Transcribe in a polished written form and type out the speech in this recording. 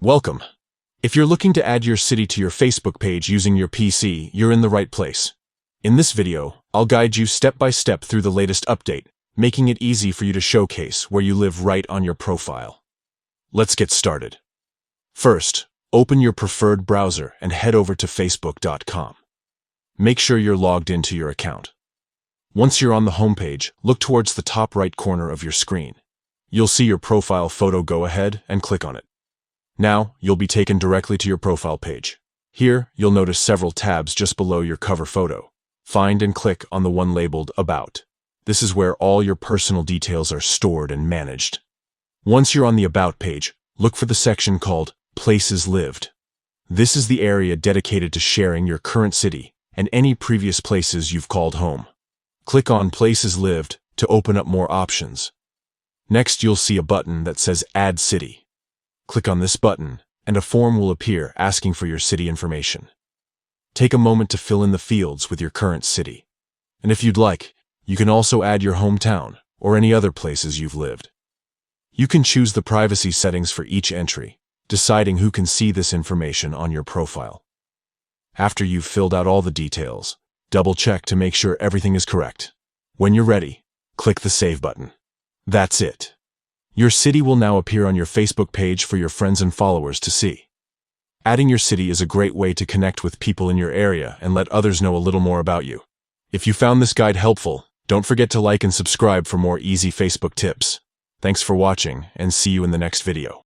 Welcome. If you're looking to add your city to your Facebook page using your PC, you're in the right place. In this video, I'll guide you step by step through the latest update, making it easy for you to showcase where you live right on your profile. Let's get started. First, open your preferred browser and head over to facebook.com. Make sure you're logged into your account. Once you're on the homepage, look towards the top right corner of your screen. You'll see your profile photo. Go ahead and click on it. Now, you'll be taken directly to your profile page. Here, you'll notice several tabs just below your cover photo. Find and click on the one labeled About. This is where all your personal details are stored and managed. Once you're on the About page, look for the section called Places Lived. This is the area dedicated to sharing your current city and any previous places you've called home. Click on Places Lived to open up more options. Next, you'll see a button that says Add City. Click on this button, and a form will appear asking for your city information. Take a moment to fill in the fields with your current city. And if you'd like, you can also add your hometown or any other places you've lived. You can choose the privacy settings for each entry, deciding who can see this information on your profile. After you've filled out all the details, double-check to make sure everything is correct. When you're ready, click the Save button. That's it. Your city will now appear on your Facebook page for your friends and followers to see. Adding your city is a great way to connect with people in your area and let others know a little more about you. If you found this guide helpful, don't forget to like and subscribe for more easy Facebook tips. Thanks for watching, and see you in the next video.